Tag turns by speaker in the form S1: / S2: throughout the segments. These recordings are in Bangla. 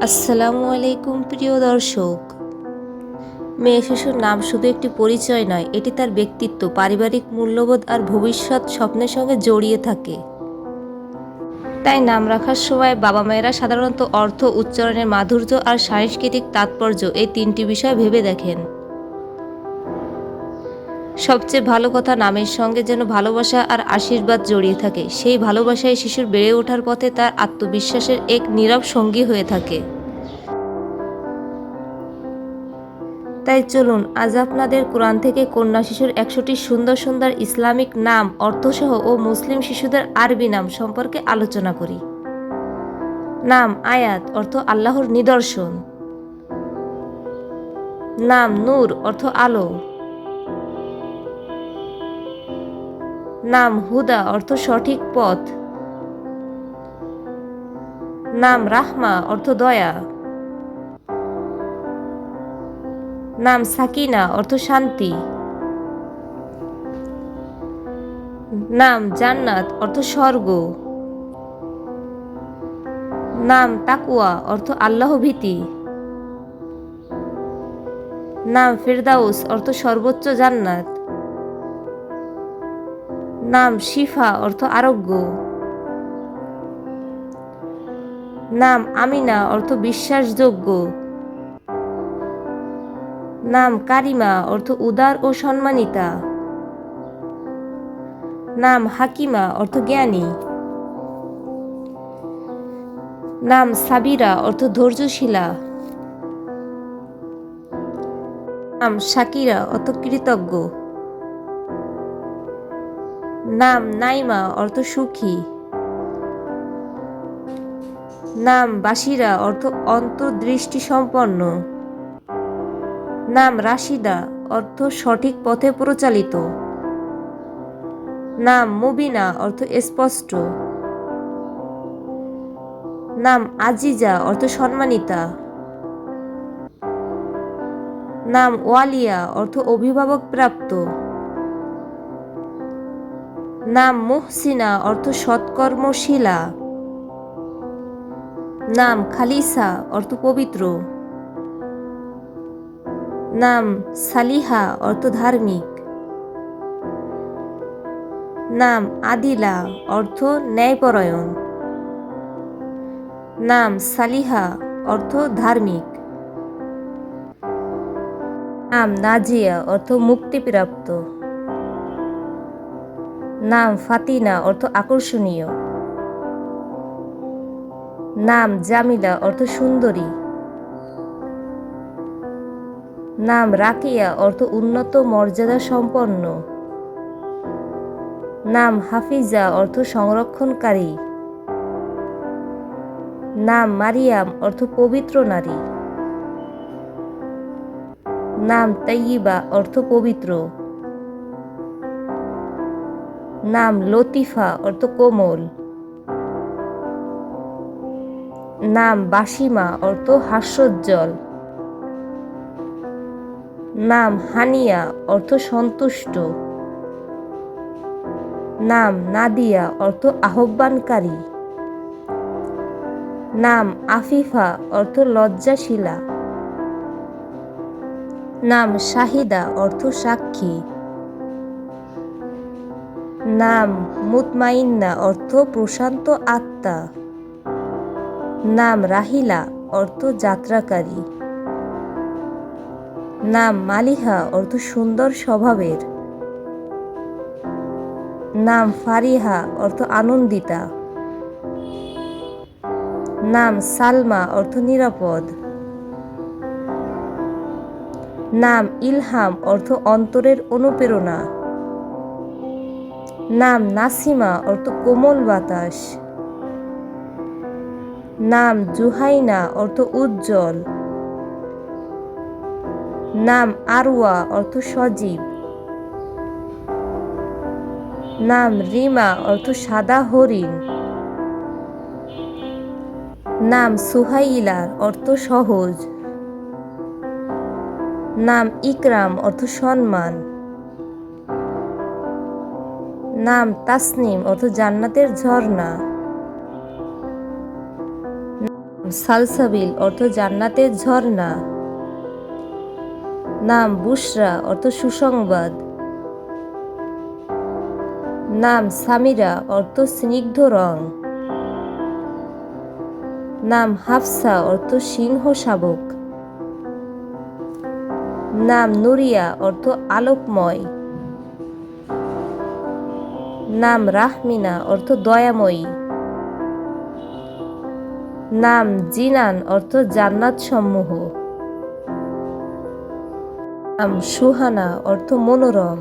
S1: আসসালামু আলাইকুম প্রিয় দর্শক। মেয়ে শিশুর নাম শুধু একটি পরিচয় নয়, এটি তার ব্যক্তিত্ব, পারিবারিক মূল্যবোধ আর ভবিষ্যৎ স্বপ্নের সঙ্গে জড়িয়ে থাকে। তাই নাম রাখার সময় বাবা মায়েরা সাধারণত অর্থ, উচ্চারণের মাধুর্য আর সাংস্কৃতিক তাৎপর্য এই তিনটি বিষয় ভেবে দেখেন। সবচেয়ে ভালো কথা, নামের সঙ্গে যেন ভালোবাসা আর আশীর্বাদ জড়িয়ে থাকে। সেই ভালোবাসায় শিশুর বেড়ে ওঠার পথে তার আত্মবিশ্বাসের এক নীরব সঙ্গী হয়ে থাকে। তাই চলুন আজ আপনাদের কোরআন থেকে কন্যা শিশুর ১০০টি সুন্দর সুন্দর ইসলামিক নাম, অর্থসহ ও মুসলিম শিশুদের আরবি নাম সম্পর্কে আলোচনা করি। নাম আয়াত, অর্থ আল্লাহর নিদর্শন। নাম নূর, অর্থ আলো। নাম হুদা, অর্থ সঠিক পথ। নাম রাহমা, অর্থ দয়া। নাম সাকিনা, অর্থ শান্তি। নাম জান্নাত, অর্থ স্বর্গ। নাম তাকুয়া, অর্থ আল্লাহ ভীতি। নাম ফেরদাউস, অর্থ সর্বোচ্চ জান্নাত। নাম শিফা, অর্থ আরোগ্য। নাম আমিনা, অর্থ বিশ্বাসযোগ্য। নাম কারিমা, অর্থ উদার ও সম্মানিতা। নাম হাকিমা, অর্থ জ্ঞানী। নাম সাবিরা, অর্থ ধৈর্যশীলা। নাম শাকিরা, অর্থ কৃতজ্ঞ। নাম নাইমা, অর্থ সুখী। নাম বাসিরা, অর্থ অন্তর্দৃষ্টি সম্পন্ন। নাম রাশিদা, অর্থ সঠিক পথে পরিচালিত। নাম মুবিনা, অর্থ স্পষ্ট। নাম আজিজা, অর্থ সম্মানিতা। নাম ওয়ালিয়া, অর্থ অভিভাবক প্রাপ্ত। নাম মুহসিনা, অর্থ সৎকর্মশীলা। নাম খালিসা, অর্থ পবিত্র। নাম সালিহা, অর্থ ধার্মিক। নাম আদিলা, অর্থ ন্যায়পরায়ণ। নাম সালিহা, অর্থ ধার্মিক। নাম নাজিয়া, অর্থ মুক্তিপ্রাপ্ত। নাম ফাতিনা, অর্থ আকর্ষণীয়। নাম জামিলা, অর্থ সুন্দরী। নাম রাকিয়া, অর্থ উন্নত মর্যাদা সম্পন্ন। নাম হাফিজা, অর্থ সংরক্ষণকারী। নাম মারিয়াম, অর্থ পবিত্র নারী। নাম তাইয়িবা, অর্থ পবিত্র। নাম লতিফা, অর্থ কোমল। নাম বাসিমা, অর্থ হাস্যোজ্জ্বল। নাম হানিয়া, অর্থ সন্তুষ্ট। নাম নাদিয়া, অর্থ আহ্বানকারী। নাম আফিফা, অর্থ লজ্জাশীলা। নাম শাহিদা, অর্থ সাক্ষী। নাম মুতমাইন্না, অর্থ প্রশান্ত আত্মা। নাম রাহিলা, অর্থ যাত্রাকারী। নাম মালিহা, অর্থ সুন্দর স্বভাবের। নাম ফারিহা, অর্থ আনন্দিতা। নাম সালমা, অর্থ নিরাপদ। নাম ইলহাম, অর্থ অন্তরের অনুপ্রেরণা। নাম নাসিমা, অর্থ কোমল বাতাস। নাম জুহাইনা, অর্থ উজ্জ্বল। নাম আরওয়া, অর্থ সজীব। নাম রিমা, অর্থ সাদা হরিণ। নাম সুহাইলা, অর্থ সহজ। নাম ইকরাম, অর্থ সম্মান। নাম তাসনিম, অর্থ জান্নাতের ঝর্ণা। সালসাবিল অর্থ জান্নাতের ঝর্ণা। নাম বুশরা অর্থ সুসংবাদ। নাম সামিরা অর্থ স্নিগ্ধ রং। নাম হাফসা অর্থ সিংহ শাবক। নাম নুরিয়া অর্থ আলোকময়। নাম রাহমিনা অর্থ দয়াময়ী। নাম জিনান অর্থ জান্নাত সমূহ। নাম সুহানা অর্থ মনোরম।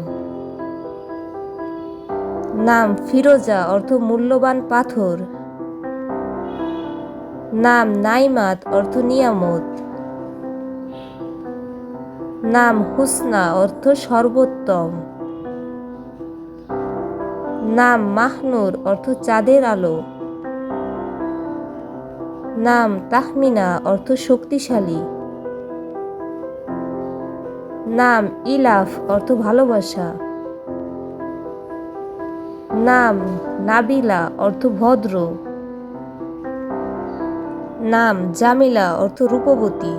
S1: নাম ফিরোজা অর্থ মূল্যবান পাথর। নাম নাইমাত অর্থ নিয়ামত। নাম হুসনা অর্থ সর্বোত্তম। নাম মাহনুর অর্থ চাঁদের আলো। নাম তাহমিনা অর্থ শক্তিশালী। নাম ইলাফ অর্থ ভালোবাসা। নাম নাবিলা অর্থ ভদ্র। নাম জামিলা অর্থ রূপবতী।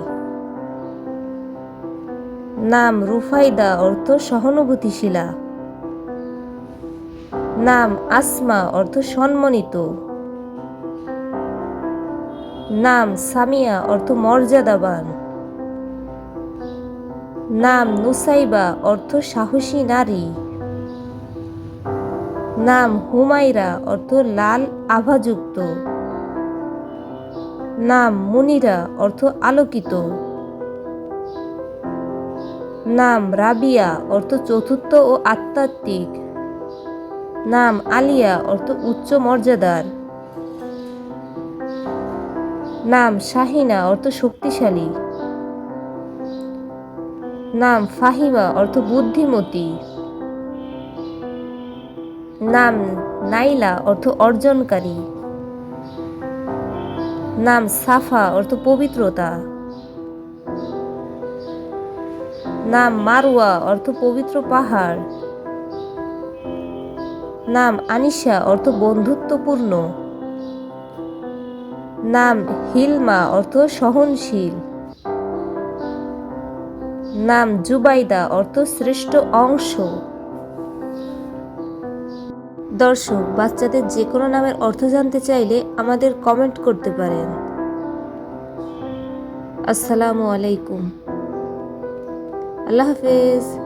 S1: নাম রুফাইদা অর্থ সহানুভূতিশীলা। নাম আসমা অর্থ সম্মানিত। নাম সামিয়া অর্থ মর্যাদাবান। নাম নুসাইবা অর্থ সাহসী নারী। নাম হুমায়রা অর্থ লাল আভাযুক্ত। নাম মুনিরা অর্থ আলোকিত। নাম রাবিয়া অর্থ চতুর্থ ও আধ্যাত্মিক। নাম আলিয়া অর্থ উচ্চ মর্যাদার। নাম শাহিনা অর্থ শক্তিশালী। নাম ফাহিমা অর্থ বুদ্ধিমতী। নাম নাইলা অর্থ অর্জনকারী। নাম সাফা অর্থ পবিত্রতা। নাম মারওয়া অর্থ পবিত্র পাহাড়। নাম আনিশা অর্থ বন্ধুত্বপূর্ণ। নাম হিলমা অর্থ সহনশীল। নাম জুবাইদা অর্থ শ্রেষ্ঠ অংশ। দর্শক, বাচ্চাদের যে কোনো নামের অর্থ জানতে চাইলে আমাদের কমেন্ট করতে পারেন। আসসালামু আলাইকুম। আল্লাহ হাফেজ।